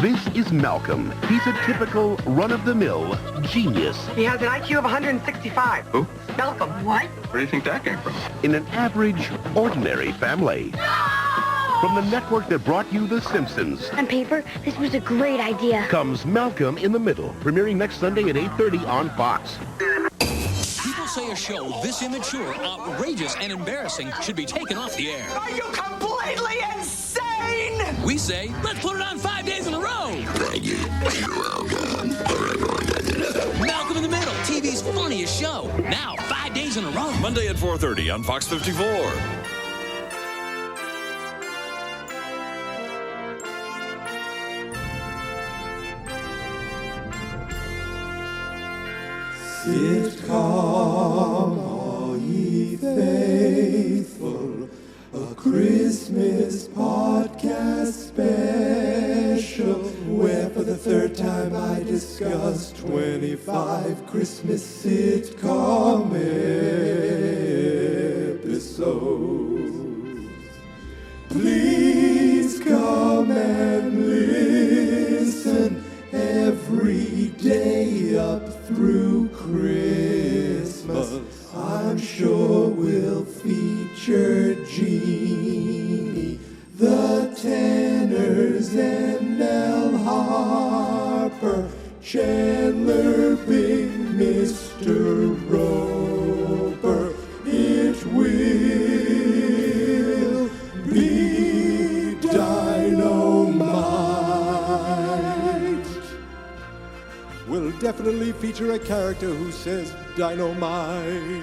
This is Malcolm. He's a typical run-of-the-mill genius. He has an IQ of 165. Who? Malcolm. What? Where do you think that came from? In an average, ordinary family. From the network that brought you The Simpsons On paper, this was a great idea. comes Malcolm in the Middle, premiering next Sunday at 8:30 on Fox. People say a show this immature, outrageous, and embarrassing should be taken off the air. Are you completely insane? We say, let's put it on 5 days in a row. Malcolm in the Middle, TV's funniest show. Now, 5 days in a row. Monday at 4:30 on Fox 54. Sitcom, all ye faithful, a Christmas podcast special, where for the third time I discuss 25 Christmas sitcom episodes. Please come and listen every day up through Christmas. I'm sure we'll feature Jeannie, the Tanners, and Nell Harper, Chandler, Big Mr. Roper. It will be dynamite. We'll definitely feature a character who says dynamite.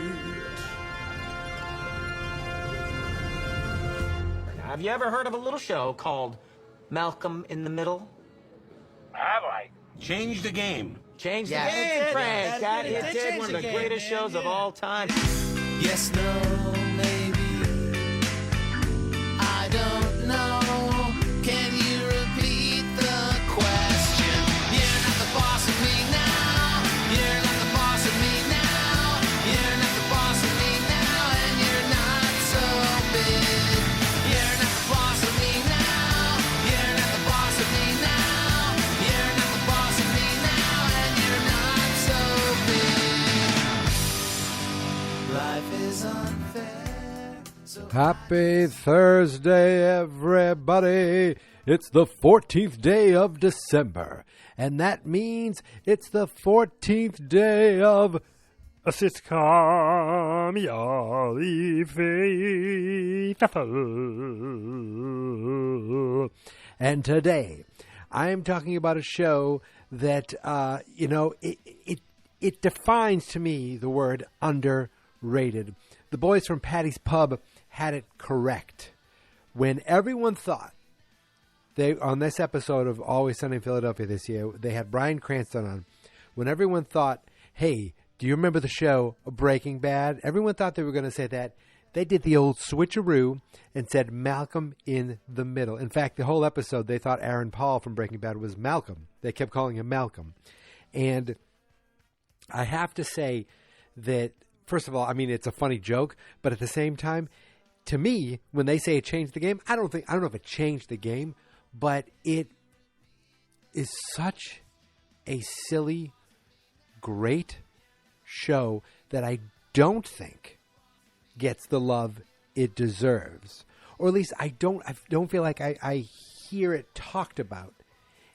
Have you ever heard of a little show called Malcolm in the Middle? Have I? Change the game. Change the game, Frank. That it did. One of the greatest shows of all time. Yes, no, maybe. I don't know. Can you repeat the question? You're not the boss of me now. You're not the boss of me now. You're not the boss of me now, and you're not so big. You're not the boss of me now. You're not the boss of me now. You're not the boss of me now, and you're not so big. Life is unfair. So Happy Thursday, everybody. It's the 14th day of December, and that means it's the 14th day of a sitcom, Yali Faithful. And today, I'm talking about a show that, it defines to me the word underrated. The boys from Patty's Pub had it correct. When everyone thought, on this episode of Always Sunny in Philadelphia this year, they had Bryan Cranston on. When everyone thought, hey, do you remember the show Breaking Bad? Everyone thought they were going to say that. They did the old switcheroo and said Malcolm in the Middle. In fact, the whole episode, they thought Aaron Paul from Breaking Bad was Malcolm. They kept calling him Malcolm. And I have to say that, first of all, I mean, it's a funny joke, but at the same time, to me, when they say it changed the game, I don't know if it changed the game, but it is such a silly, great show that I don't think gets the love it deserves. Or at least I don't feel like I hear it talked about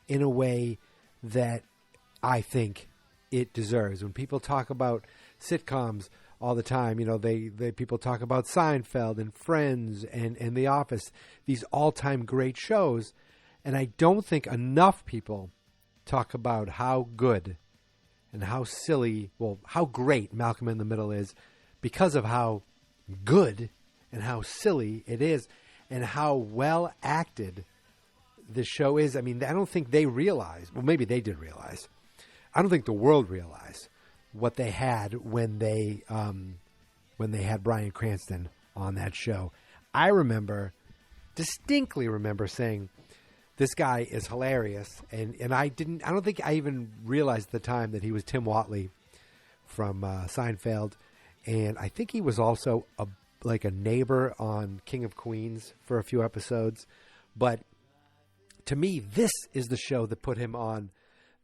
in a way that I think it deserves. When people talk about sitcoms all the time, they people talk about Seinfeld and Friends and The Office, these all-time great shows, and I don't think enough people talk about how good and how silly, how great Malcolm in the Middle is because of how good and how silly it is and how well acted the show is. I mean, I don't think they realize, well, maybe they did realize. I don't think the world realized what they had when they had Bryan Cranston on that show. I distinctly remember saying, this guy is hilarious, and I don't think I even realized at the time that he was Tim Whatley from Seinfeld, and I think he was also a neighbor on King of Queens for a few episodes. But to me, this is the show that put him on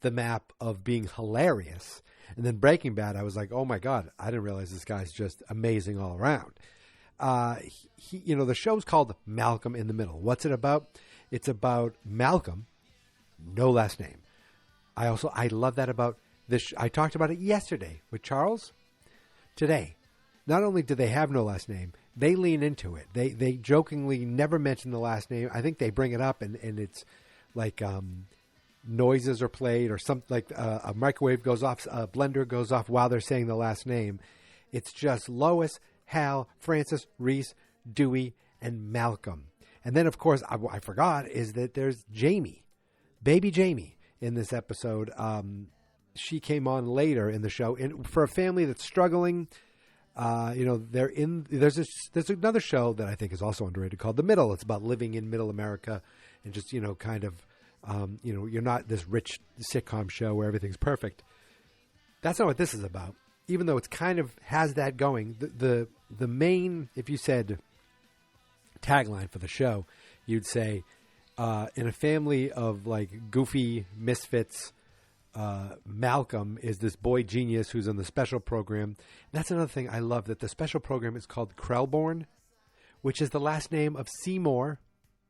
the map of being hilarious. And then Breaking Bad, I was like, oh my God, I didn't realize this guy's just amazing all around. The show's called Malcolm in the Middle. What's it about? It's about Malcolm, no last name. I love that about this. I talked about it yesterday with Charles. Today, not only do they have no last name, they lean into it. They jokingly never mention the last name. I think they bring it up, and it's like noises are played or something, like a microwave goes off, a blender goes off while they're saying the last name. It's just Lois, Hal, Francis, Reese, Dewey, and Malcolm. And then, of course, I forgot is that there's Jamie, baby Jamie, in this episode. She came on later in the show for a family that's struggling. There's another show that I think is also underrated called The Middle. It's about living in middle America and just, kind of, you're not this rich sitcom show where everything's perfect. That's not what this is about. Even though it's kind of has that going, the main, if you said tagline for the show, you'd say, in a family of like goofy misfits, Malcolm is this boy genius who's in the special program. And that's another thing I love, that the special program is called Krellborn, which is the last name of Seymour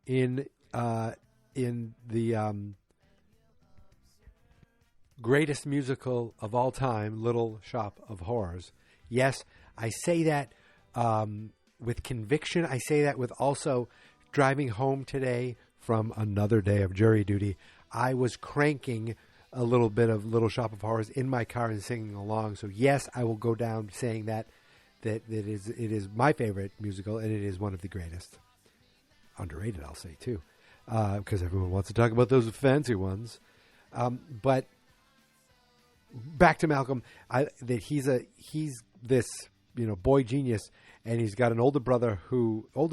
in the greatest musical of all time, Little Shop of Horrors. Yes, I say that with conviction. I say that with also driving home today from another day of jury duty. I was cranking a little bit of Little Shop of Horrors in my car and singing along. So yes, I will go down saying that it is my favorite musical, and it is one of the greatest. Underrated, I'll say too, because everyone wants to talk about those fancy ones. But back to Malcolm, that he's this boy genius, and he's got an older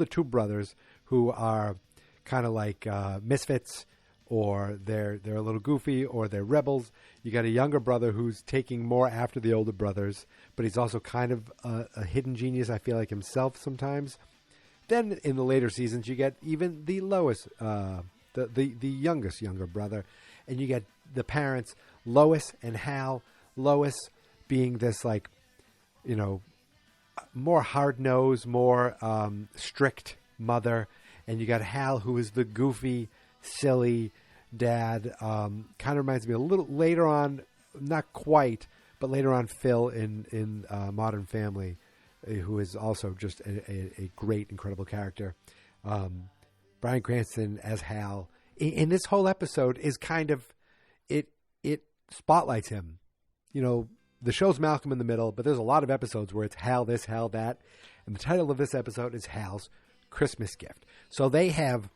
two brothers who are kind of like misfits, or they're a little goofy, or they're rebels. You got a younger brother who's taking more after the older brothers, but he's also kind of a hidden genius, I feel like, himself sometimes. Then in the later seasons, you get even the Lois, the youngest younger brother, and you get the parents, Lois and Hal. Lois being this more hard-nosed, more strict mother, and you got Hal, who is the goofy, silly dad. Kind of reminds me a little later on, not quite, but later on, Phil in Modern Family, who is also just a great, incredible character. Bryan Cranston as Hal in this whole episode is kind of it spotlights him. The show's Malcolm in the Middle, but there's a lot of episodes where it's Hal this, Hal that, and the title of this episode is Hal's Christmas Gift. So they have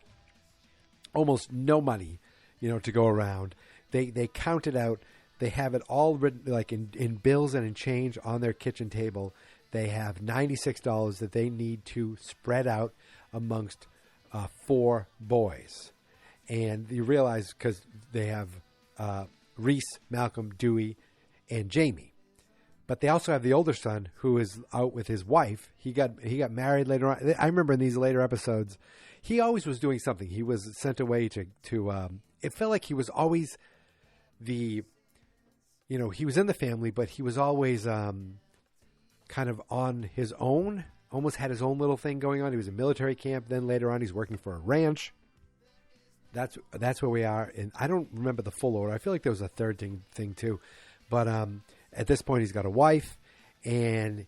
almost no money, to go around. They count it out. They have it all written like in bills and in change on their kitchen table. They have $96 that they need to spread out amongst 4 boys. And you realize, because they have Reese, Malcolm, Dewey, and Jamie. But they also have the older son who is out with his wife. He got married later on. I remember in these later episodes, he always was doing something. He was sent away to it felt like he was always he was in the family, but he was always kind of on his own, almost had his own little thing going on. He was in military camp. Then later on, he's working for a ranch. That's where we are. And I don't remember the full order. I feel like there was a third thing too. But at this point, he's got a wife, and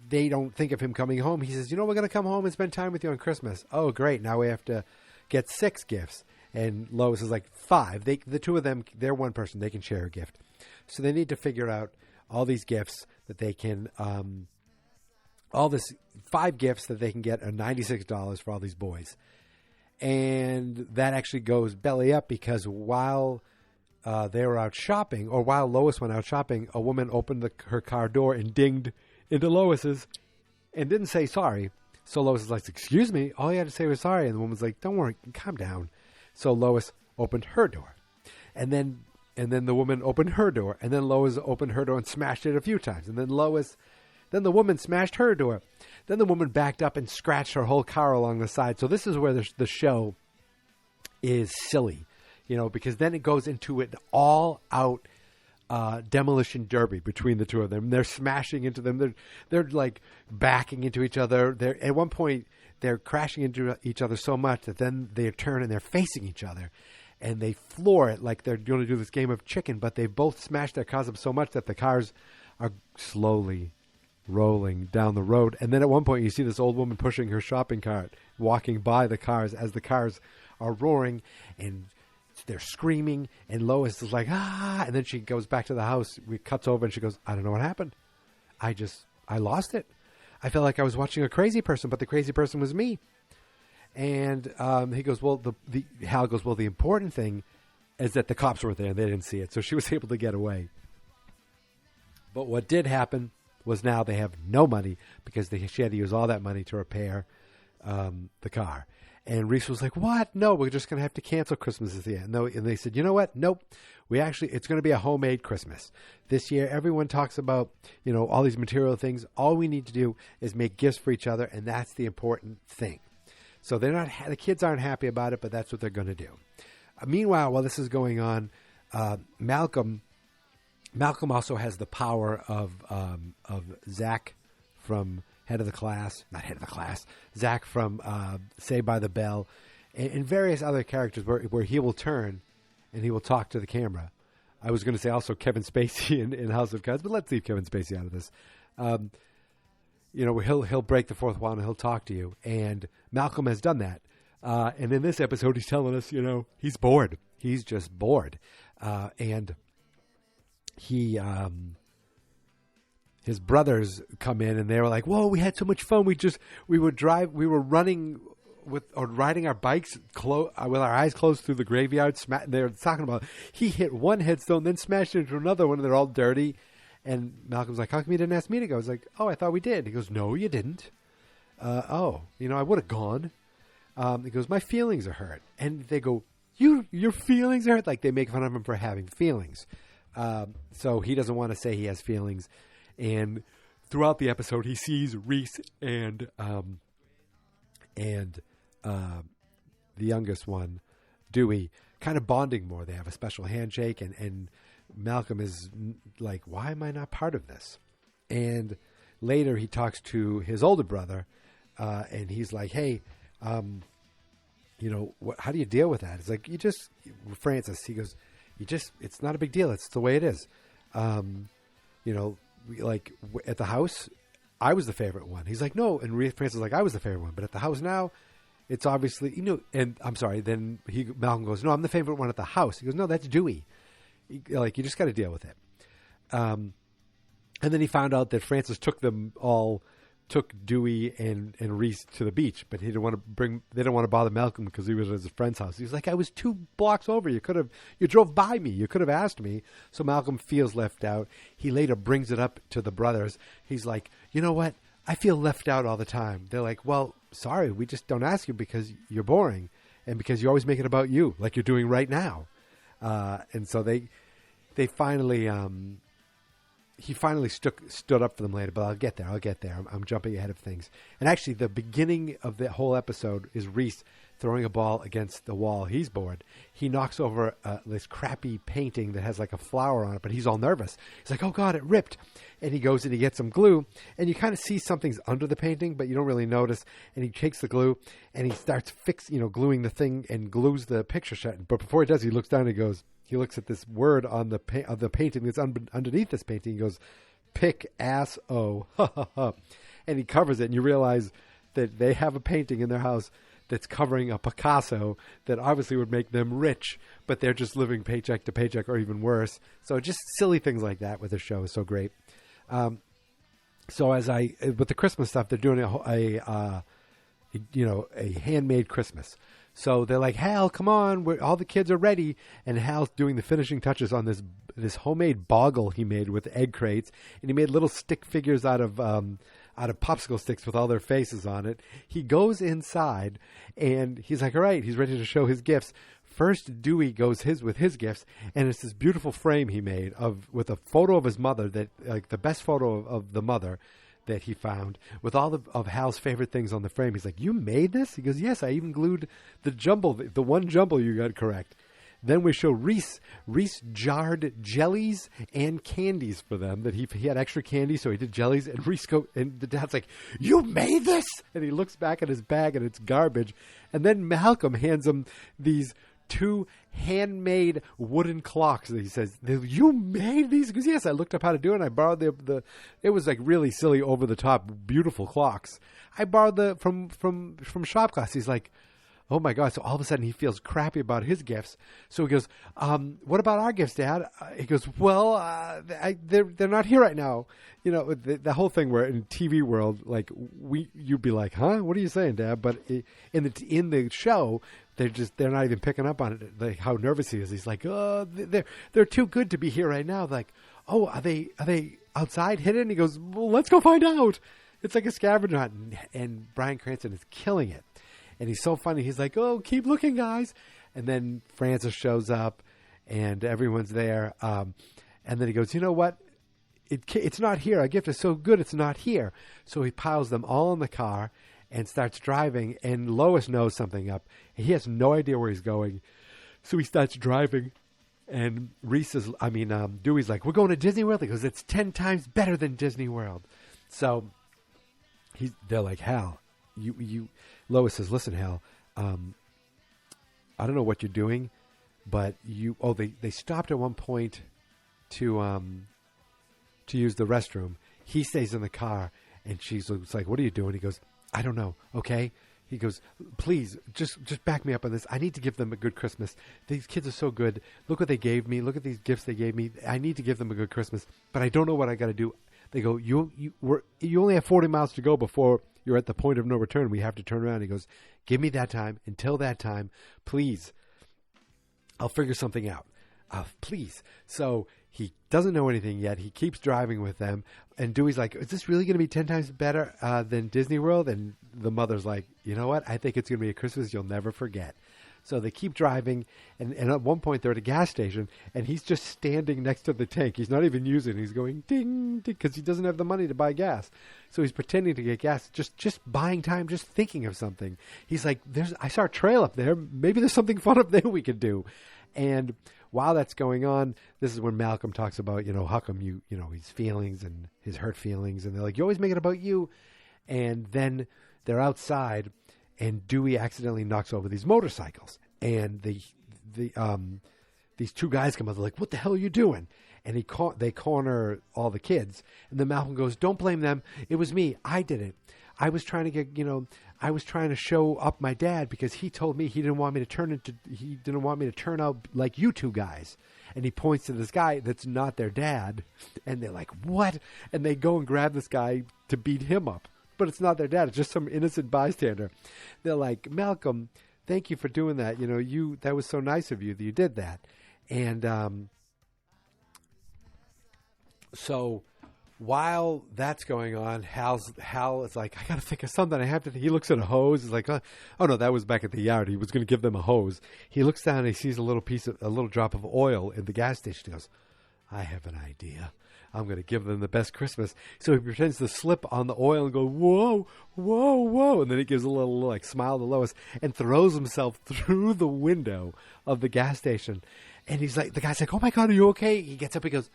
they don't think of him coming home. He says, we're going to come home and spend time with you on Christmas. Oh, great. Now we have to get 6 gifts. And Lois is like 5. The two of them, they're one person. They can share a gift. So they need to figure out all these gifts that they can, 5 gifts that they can get are $96 for all these boys. And that actually goes belly up, because while they were out shopping, or while Lois went out shopping, a woman opened her car door and dinged into Lois's and didn't say sorry. So Lois is like, excuse me, all you had to say was sorry. And the woman's like, don't worry, calm down. So Lois opened her door. And then the woman opened her door. And then Lois opened her door and smashed it a few times. And then the woman smashed her door. Then the woman backed up and scratched her whole car along the side. So this is where the show is silly, because then it goes into an all-out demolition derby between the two of them. They're smashing into them. They're like backing into each other. At one point they're crashing into each other so much that then they turn and they're facing each other, and they floor it like they're going to do this game of chicken. But they both smashed their cars up so much that the cars are slowly rolling down the road. And then at one point you see this old woman pushing her shopping cart, walking by the cars as the cars are roaring, and they're screaming, and Lois is like, ah, and then she goes back to the house. We cuts over and she goes, I don't know what happened. I lost it. I felt like I was watching a crazy person, but the crazy person was me. And he goes, well, Hal goes, well, the important thing is that the cops were there and they didn't see it. So she was able to get away. But what did happen was now they have no money because she had to use all that money to repair the car. And Reese was like, what? No, we're just going to have to cancel Christmas this year. No, and they said, you know what? Nope. It's going to be a homemade Christmas. This year, everyone talks about, all these material things. All we need to do is make gifts for each other, and that's the important thing. So the kids aren't happy about it, but that's what they're going to do. Meanwhile, while this is going on, Malcolm also has the power of Zach from Zach from Saved by the Bell, and various other characters where he will turn and he will talk to the camera. I was going to say also Kevin Spacey in House of Cards, but let's leave Kevin Spacey out of this. He'll break the fourth wall and he'll talk to you, and Malcolm has done that. And in this episode, he's telling us, he's bored. He's just bored, and he. His brothers come in and they were like, whoa, we had so much fun. We were running riding our bikes with our eyes closed through the graveyard. They were talking about, he hit one headstone, then smashed into another one, and they're all dirty. And Malcolm's like, how come you didn't ask me to go? I was like, oh, I thought we did. He goes, no, you didn't. I would have gone. He goes, my feelings are hurt. And they go, your feelings are hurt? Like they make fun of him for having feelings. So he doesn't want to say he has feelings. And throughout the episode, he sees Reese and the youngest one, Dewey, kind of bonding more. They have a special handshake, and Malcolm is like, why am I not part of this? And later he talks to his older brother, and he's like, hey, how do you deal with that? It's like, Francis, he goes, it's not a big deal. It's the way it is. At the house, I was the favorite one. He's like, no. And Francis is like, I was the favorite one. But at the house now, it's obviously, and I'm sorry. Then Malcolm goes, no, I'm the favorite one at the house. He goes, no, that's Dewey. You just got to deal with it. And then he found out that Francis took Dewey and Reese to the beach, but they didn't want to bother Malcolm because he was at his friend's house. He was like, I was 2 blocks over. You drove by me. You could have asked me. So Malcolm feels left out. He later brings it up to the brothers. He's like, you know what? I feel left out all the time. They're like, well, sorry, we just don't ask you because you're boring and because you always make it about you, like you're doing right now. And so they finally, he finally stood up for them later, but I'll get there. I'm jumping ahead of things. And actually, the beginning of the whole episode is Reese throwing a ball against the wall. He's bored. He knocks over this crappy painting that has like a flower on it, but he's all nervous. He's like, oh, God, it ripped. And he goes and he gets some glue, and you kind of see something's under the painting, but you don't really notice. And he takes the glue, and he starts gluing the thing and glues the picture shut. But before he does, he looks down and he looks at this word on the painting that's underneath this painting. He goes, Pick-ass-o. And he covers it, and you realize that they have a painting in their house that's covering a Picasso that obviously would make them rich, but they're just living paycheck to paycheck or even worse. So just silly things like that with the show is so great. So with the Christmas stuff, they're doing a handmade Christmas. So they're like, Hal, come on, all the kids are ready. And Hal's doing the finishing touches on this homemade boggle he made with egg crates. And he made little stick figures out of popsicle sticks with all their faces on it. He goes inside and he's like, all right, he's ready to show his gifts. First, Dewey goes with his gifts, and it's this beautiful frame he made with a photo of his mother, that like the best photo of the mother that he found with all of Hal's favorite things on the frame. He's like, "You made this?" He goes, "Yes, I even glued the one jumble you got correct." Then we show Reese jarred jellies and candies for them. That he had extra candy, so he did jellies. And and the dad's like, "You made this?" And he looks back at his bag, and it's garbage. And then Malcolm hands him these 2 handmade wooden clocks. He says, "You made these?" He goes, "Yes, I looked up how to do it. And I borrowed the. It was like really silly, over the top, beautiful clocks. I borrowed from shop class." He's like, "Oh my God!" So all of a sudden he feels crappy about his gifts. So he goes, "What about our gifts, Dad?" He goes, "Well, they're not here right now." You know, the whole thing where in TV world, like you'd be like, "Huh? What are you saying, Dad?" But in the show, they're not even picking up on it. Like how nervous he is. He's like, "Oh, they're too good to be here right now." Like, "Oh, are they outside hidden?" And he goes, "Well, let's go find out." It's like a scavenger hunt, and Bryan Cranston is killing it. And he's so funny. He's like, "Oh, keep looking, guys." And then Francis shows up, and everyone's there. And then he goes, "You know what? It's not here. Our gift is so good, it's not here." So he piles them all in the car and starts driving. And Lois knows something up. He has no idea where he's going. So he starts driving. And Dewey's like, "We're going to Disney World." He goes, "It's 10 times better than Disney World." So they're like, "Hal, you Lois says, "Listen, Hal, I don't know what you're doing, but they stopped at one point to use the restroom. He stays in the car, and she's like, "What are you doing?" He goes, "I don't know." Okay. He goes, "Please, just back me up on this. I need to give them a good Christmas. These kids are so good. Look what they gave me. Look at these gifts they gave me. I need to give them a good Christmas, but I don't know what I got to do." They go, you only have 40 miles to go before you're at the point of no return. We have to turn around." He goes, "Give me that time. Until that time, please, I'll figure something out. Please." So he doesn't know anything yet. He keeps driving with them. And Dewey's like, "Is this really going to be 10 times better than Disney World?" And the mother's like, "You know what? I think it's going to be a Christmas you'll never forget." So they keep driving, and at one point they're at a gas station, and he's just standing next to the tank. He's not even using it. He's going ding, ding, because he doesn't have the money to buy gas. So he's pretending to get gas, just buying time, just thinking of something. He's like, I saw a trail up there. Maybe there's something fun up there we could do. And while that's going on, this is when Malcolm talks about, how come his feelings and his hurt feelings. And they're like, "You always make it about you." And then they're outside, and Dewey accidentally knocks over these motorcycles. And these 2 guys come out. They're like, "What the hell are you doing?" And they corner all the kids. And then Malcolm goes, "Don't blame them. It was me. I did it. I was trying to show up my dad because he told me he didn't want me to turn out like you 2 guys." And he points to this guy that's not their dad. And they're like, "What?" And they go and grab this guy to beat him up. But it's not their dad. It's just some innocent bystander. They're like, "Malcolm, thank you for doing that. That was so nice of you that you did that." And so while that's going on, Hal is like, "I got to think of something. I have to." He looks at a hose. He's like, "Oh no, that was back at the yard." He was going to give them a hose. He looks down and he sees a little drop of oil in the gas station. He goes, "I have an idea. I'm going to give them the best Christmas." So he pretends to slip on the oil and go, "Whoa, whoa, whoa." And then he gives a little smile to Lois and throws himself through the window of the gas station. And he's like, the guy's like, "Oh my God, are you okay?" He gets up, he goes,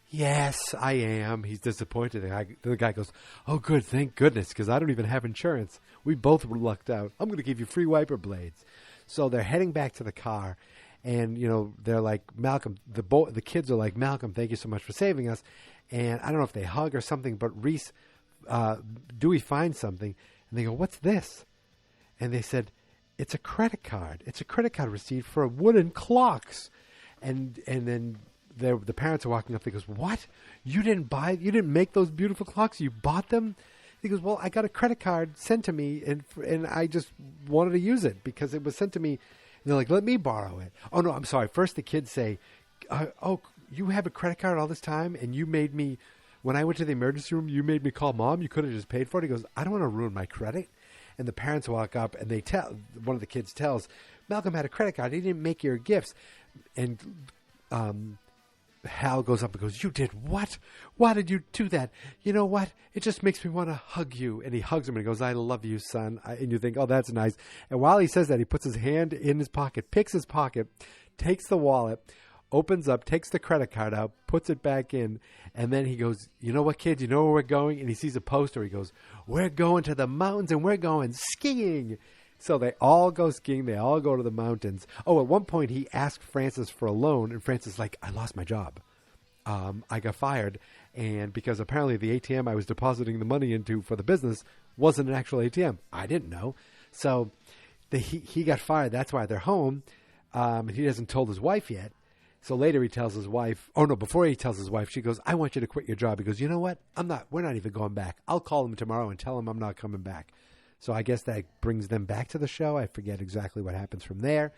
"Yes, I am." He's disappointed. The guy goes, "Oh, good, thank goodness, because I don't even have insurance. We both were lucked out. I'm going to give you free wiper blades." So they're heading back to the car. And, they're like, Malcolm, the kids are like, "Malcolm, thank you so much for saving us." And I don't know if they hug or something, but Dewey finds something. And they go, "What's this?" And they said, "It's a credit card. It's a credit card receipt for wooden clocks." And then the parents are walking up. They goes, "What? You didn't make those beautiful clocks? You bought them?" He goes, "Well, I got a credit card sent to me, and I just wanted to use it because it was sent to me." And they're like, "Let me borrow it." "Oh, no, I'm sorry." First, the kids say, "Oh, you have a credit card all this time, and you made me, when I went to the emergency room, you made me call Mom. You could have just paid for it." He goes, "I don't want to ruin my credit." And the parents walk up, and one of the kids tells, "Malcolm had a credit card. He didn't make your gifts." And Hal goes up and goes, "You did what? Why did you do that? You know what? It just makes me want to hug you." And he hugs him and he goes, "I love you, son." And you think, oh, that's nice. And while he says that, he puts his hand in his pocket, picks his pocket, takes the wallet, opens up, takes the credit card out, puts it back in, and then he goes, "You know what, kids? You know where we're going?" And he sees a poster. He goes, "We're going to the mountains and we're going skiing." So they all go skiing. They all go to the mountains. Oh, at one point he asked Francis for a loan, and Francis is like, "I lost my job. I got fired, and because apparently the ATM I was depositing the money into for the business wasn't an actual ATM. I didn't know." So he got fired. That's why they're home. He hasn't told his wife yet. So later he tells his wife, before he tells his wife, she goes, "I want you to quit your job." He goes, "You know what? We're not even going back. I'll call him tomorrow and tell him I'm not coming back." So I guess that brings them back to the show. I forget exactly what happens from there.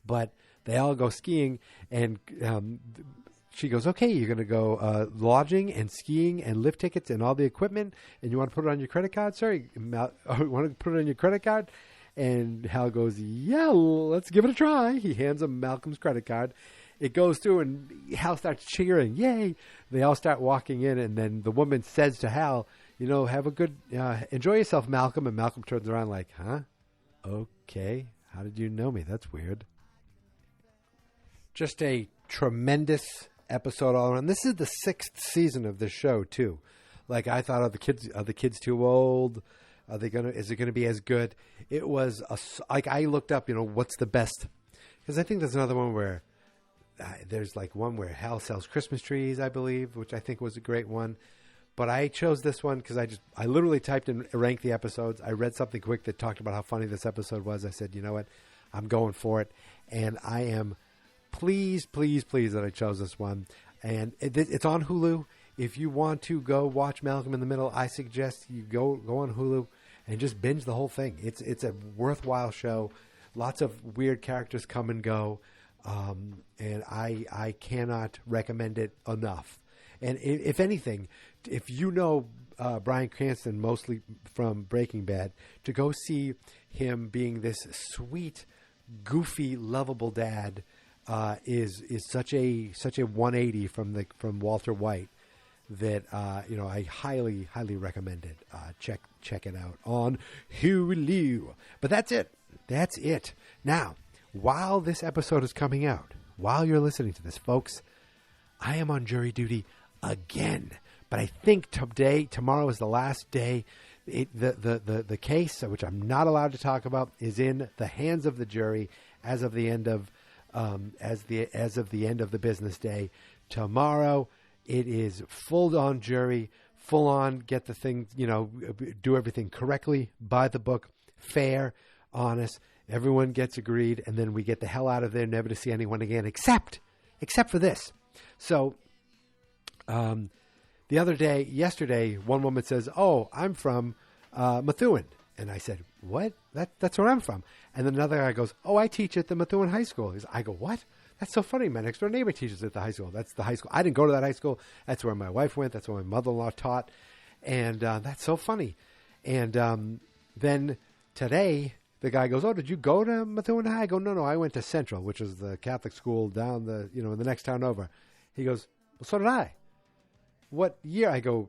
But they all go skiing, and she goes, "Okay, you're going to go lodging and skiing and lift tickets and all the equipment, and you want to put it on your credit card, sir? You want to put it on your credit card?" And Hal goes, "Yeah, let's give it a try." He hands him Malcolm's credit card. It goes through, and Hal starts cheering. Yay! They all start walking in, and then the woman says to Hal, "Have a good, enjoy yourself, Malcolm." And Malcolm turns around like, "Huh? Okay. How did you know me? That's weird." Just a tremendous episode all around. This is the 6th season of this show too. Like, I thought, are the kids too old? Is it gonna be as good? It was like, I looked up, what's the best? Because I think there's another one where there's like one where Hal sells Christmas trees, I believe, which I think was a great one. But I chose this one because I literally typed in rank the episodes. I read something quick that talked about how funny this episode was. I said, you know what, I'm going for it, and I am pleased that I chose this one. And it's on Hulu. If you want to go watch Malcolm in the Middle, I suggest you go on Hulu and just binge the whole thing. It's a worthwhile show. Lots of weird characters come and go. And I cannot recommend it enough. And if anything, if you know Bryan Cranston mostly from Breaking Bad, to go see him being this sweet, goofy, lovable dad is such a 180 from Walter White that I highly recommend it. Check it out on Hulu. But that's it. Now, while this episode is coming out, while you're listening to this, folks, I am on jury duty again. But I think tomorrow is the last day. The case, which I'm not allowed to talk about, is in the hands of the jury as of the end of the end of the business day. Tomorrow, it is full on jury, full on get the thing, do everything correctly, by the book, fair, honest. Everyone gets agreed, and then we get the hell out of there, never to see anyone again, except for this. So, yesterday, one woman says, "Oh, I'm from Methuen," and I said, "What? That's where I'm from." And then another guy goes, "Oh, I teach at the Methuen High School." I go, "What? That's so funny. My next door neighbor teaches at the high school." That's the high school. I didn't go to that high school. That's where my wife went. That's where my mother-in-law taught, and that's so funny. And then today, the guy goes, "Oh, did you go to Methuen High?" I go, No, I went to Central, which is the Catholic school down in the next town over. He goes, "Well, so did I." "What year?" I go,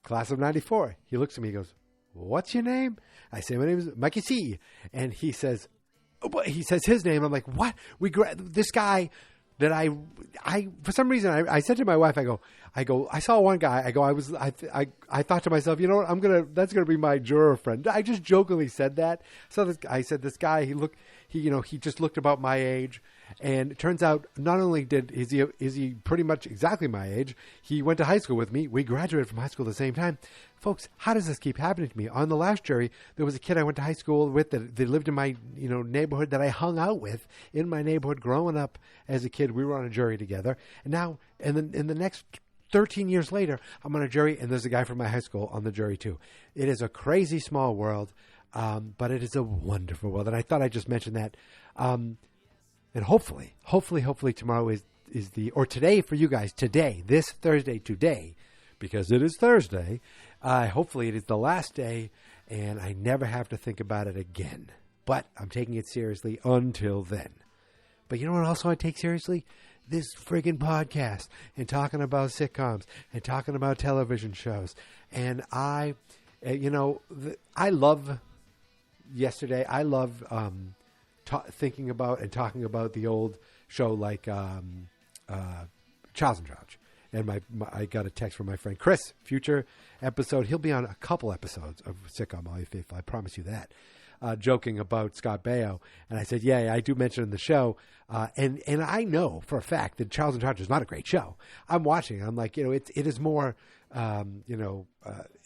"Class of 94. He looks at me, he goes, "What's your name?" I say, "My name is Mikey C." And he says his name. I'm like, "What?" This guy that I for some reason I said to my wife, I go, I saw one guy. I thought to myself, you know what? That's gonna be my juror friend. I just jokingly said that. So I said, this guy, he just looked about my age, and it turns out not only is he pretty much exactly my age, he went to high school with me. We graduated from high school at the same time. Folks, how does this keep happening to me? On the last jury, there was a kid I went to high school with that lived in my neighborhood, that I hung out with in my neighborhood growing up as a kid. We were on a jury together. And now, in the next 13 years later, I'm on a jury, and there's a guy from my high school on the jury too. It is a crazy small world, but it is a wonderful world. And I thought I'd just mention that. And hopefully tomorrow or today for you guys, this Thursday, because it is Thursday, hopefully it is the last day, and I never have to think about it again. But I'm taking it seriously until then. But you know what also I take seriously? this friggin' podcast and talking about sitcoms and talking about television shows. And I love yesterday. I love thinking about and talking about the old show like Charles in Charge. And I got a text from my friend Chris, future episode. He'll be on a couple episodes of Sitcom All You Faithful. I promise you that. Joking about Scott Baio. And I said, yeah, I do mention in the show. And I know for a fact that Charles in Charge is not a great show. I'm watching. I'm like, it is more,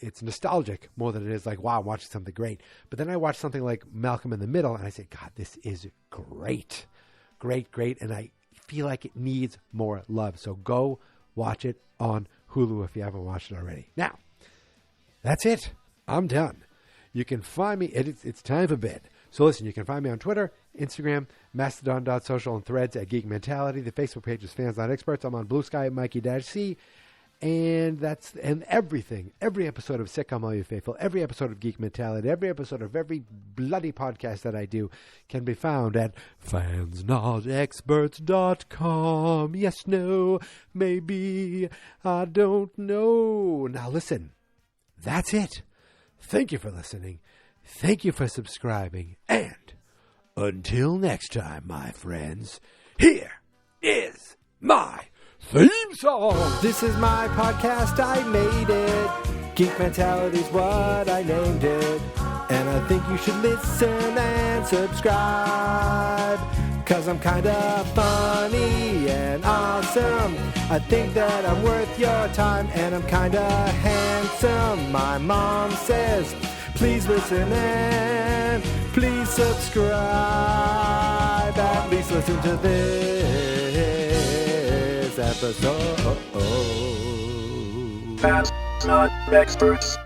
it's nostalgic more than it is like, wow, I'm watching something great. But then I watch something like Malcolm in the Middle and I say, God, this is great. Great. And I feel like it needs more love. So go watch it on Hulu if you haven't watched it already. Now, that's it. I'm done. You can find me. It's time for bed. So listen, you can find me on Twitter, Instagram, Mastodon.social, and Threads at Geek Mentality. The Facebook page is Fans Not Experts. I'm on Blue Sky at Mikey-C. And every episode of Sitcom All You Faithful, every episode of Geek Mentality, every episode of every bloody podcast that I do can be found at fansnotexperts.com. Yes, no, maybe, I don't know. Now listen, that's it. Thank you for listening. Thank you for subscribing. And until next time, my friends, here is my theme song. This is my podcast, I made it. Geek Mentality's what I named it. And I think you should listen and subscribe, 'cause I'm kinda funny and awesome. I think that I'm worth your time, and I'm kinda handsome. My mom says, please listen and please subscribe. At least listen to this episode. Fans Not Experts.